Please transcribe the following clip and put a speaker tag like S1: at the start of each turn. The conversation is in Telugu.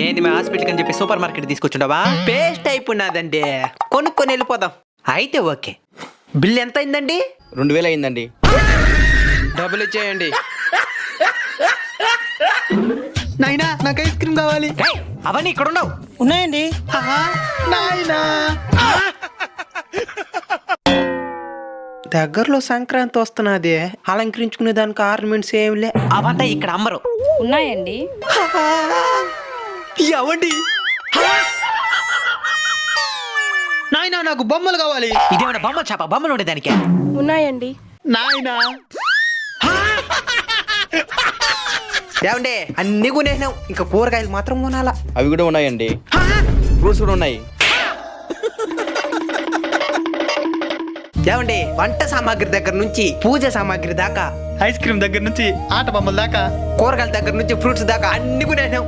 S1: ఏంది మా హాస్పిటల్ అని చెప్పి సూపర్ మార్కెట్ తీసుకొచ్చుండవా? పేస్ట్ అయిపోయినదండి, కొనుక్కొని వెళ్ళిపోదాం. అయితే ఓకే, బిల్ ఎంత అయిందండి?
S2: 2000 అయిందండి.
S1: డబ్బులు ఇచ్చేయండి.
S3: నాయనా నాకు ఐస్ క్రీమ్ కావాలి.
S1: ఏయ్, అవన్నీ ఇక్కడ ఉండవు.
S4: ఉన్నాయండి.
S3: నాయనా దగ్గరలో సంక్రాంతి వస్తున్నది, అలంకరించుకునే దానికి ఆర్నమెంట్స్ ఏమిలే.
S1: అవంతా ఇక్కడ అమ్మరు.
S4: ఉన్నాయండి.
S3: ఎవండి? నాయనా నాకు బొమ్మలు కావాలి.
S1: ఇదేమన్నా బొమ్మ చేప? బొమ్మలు ఉండే దానికే.
S4: ఉన్నాయండి.
S3: నాయనా
S1: ఏమండే, అన్ని కొనేసినావు, ఇంకా కూరగాయలు మాత్రం కొనాలా.
S2: అవి కూడా ఉన్నాయండి. ఫ్రూట్స్ కూడా ఉన్నాయి.
S1: ఏమండి, వంట సామాగ్రి దగ్గర నుంచి పూజ సామాగ్రి దాకా,
S3: ఐస్ క్రీమ్ దగ్గర నుంచి ఆట బొమ్మల దాకా,
S1: కూరగాయల దగ్గర నుంచి ఫ్రూట్స్ దాకా అన్ని కొనేసినావు.